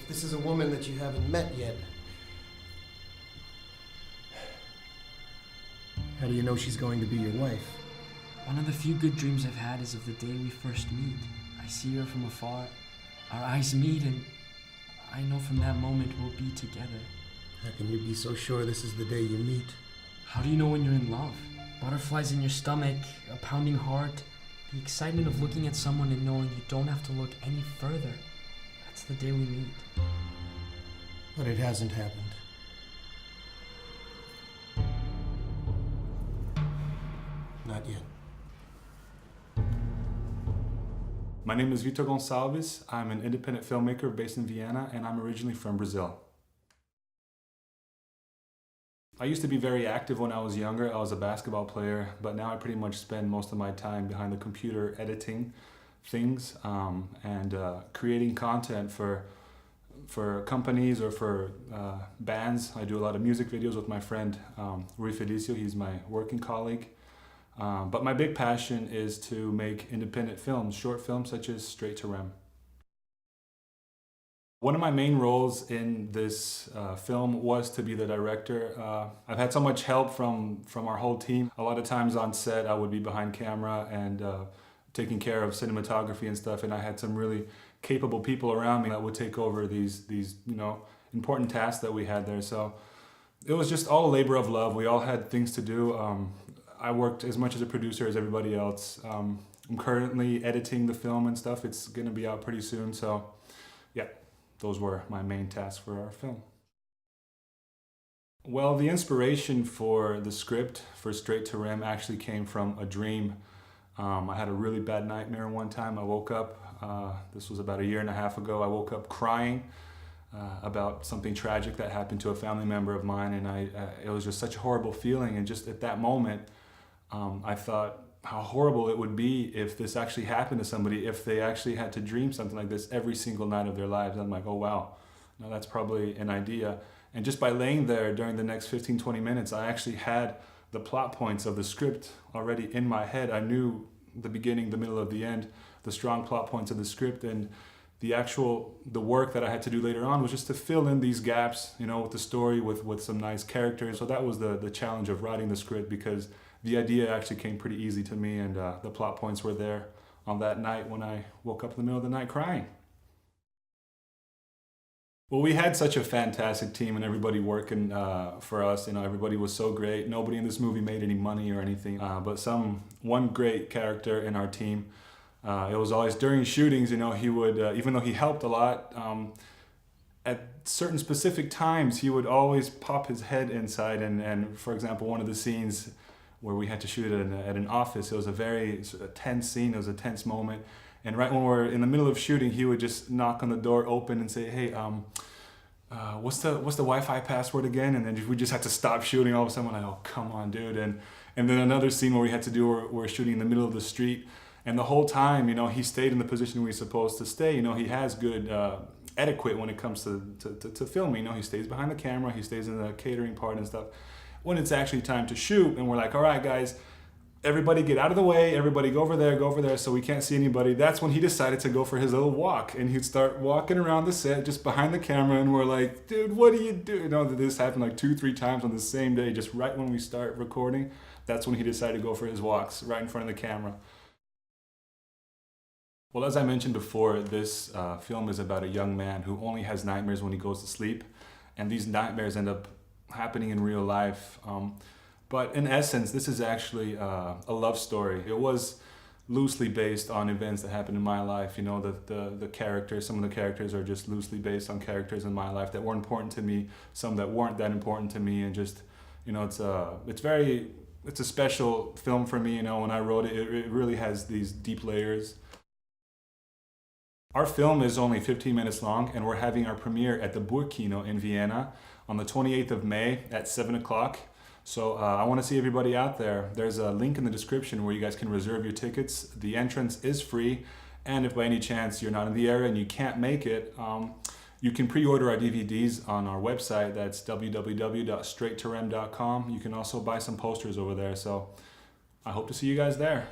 If this is a woman that you haven't met yet, how do you know she's going to be your wife? One of the few good dreams I've had is of the day we first meet. I see her from afar, our eyes meet, and I know from that moment we'll be together. How can you be so sure this is the day you meet? How do you know when you're in love? Butterflies in your stomach, a pounding heart, the excitement of looking at someone and knowing you don't have to look any further. That's the day we meet. But it hasn't happened. Not yet. My name is Vitor Goncalves. I'm an independent filmmaker based in Vienna, and I'm originally from Brazil. I used to be very active when I was younger. I was a basketball player, but now I pretty much spend most of my time behind the computer editing things and creating content for companies or for bands. I do a lot of music videos with my friend Rui Felicio. He's my working colleague. But my big passion is to make independent films, short films such as Straight to Rem. One of my main roles in this film was to be the director. I've had so much help from our whole team. A lot of times on set I would be behind camera and taking care of cinematography and stuff, and I had some really capable people around me that would take over these important tasks that we had there. So it was just all a labor of love. We all had things to do. I worked as much as a producer as everybody else. I'm currently editing the film and stuff. It's gonna be out pretty soon, so yeah, those were my main tasks for our film. Well, the inspiration for the script for Straight to Rem actually came from a dream. I had a really bad nightmare one time. I woke up, this was about 1.5 years ago, I woke up crying about something tragic that happened to a family member of mine, and it was just such a horrible feeling, and just at that moment, I thought how horrible it would be if this actually happened to somebody, if they actually had to dream something like this every single night of their lives. I'm like, oh wow, now that's probably an idea. And just by laying there during the next 15-20 minutes, I actually had the plot points of the script already in my head. I knew the beginning, the middle, of the end, the strong plot points of the script, and the work that I had to do later on was just to fill in these gaps, with the story, with some nice characters. So that was the challenge of writing the script, because the idea actually came pretty easy to me, and the plot points were there on that night when I woke up in the middle of the night crying. Well, we had such a fantastic team and everybody working for us. Everybody was so great. Nobody in this movie made any money or anything, but one great character in our team. It was always during shootings, he would, even though he helped a lot, at certain specific times, he would always pop his head inside. And for example, one of the scenes where we had to shoot at an office, it was a very tense scene, it was a tense moment. And right when we're in the middle of shooting, he would just knock on the door open and say, hey, what's the Wi-Fi password again? And then we just had to stop shooting. All of a sudden, we're like, oh, come on, dude. And then another scene where we had to do, we're shooting in the middle of the street. And the whole time, he stayed in the position we were supposed to stay. He has good etiquette when it comes to filming. He stays behind the camera, he stays in the catering part and stuff. When it's actually time to shoot, and we're like, all right, guys, everybody get out of the way, everybody go over there, so we can't see anybody. That's when he decided to go for his little walk, and he'd start walking around the set just behind the camera, and we're like, dude, what do you do? This happened like 2-3 times on the same day, just right when we start recording. That's when he decided to go for his walks right in front of the camera. Well, as I mentioned before, this film is about a young man who only has nightmares when he goes to sleep, and these nightmares end up happening in real life. But in essence, this is actually a love story. It was loosely based on events that happened in my life. The characters, some of the characters are just loosely based on characters in my life that were important to me, some that weren't that important to me, and just, it's a special film for me. When I wrote it, it really has these deep layers. Our film is only 15 minutes long, and we're having our premiere at the Burkino in Vienna on the 28th of May at 7 o'clock. So I want to see everybody out there. There's a link in the description where you guys can reserve your tickets. The entrance is free, and if by any chance you're not in the area and you can't make it, you can pre-order our DVDs on our website. That's www.straighttorem.com. You can also buy some posters over there. So I hope to see you guys there.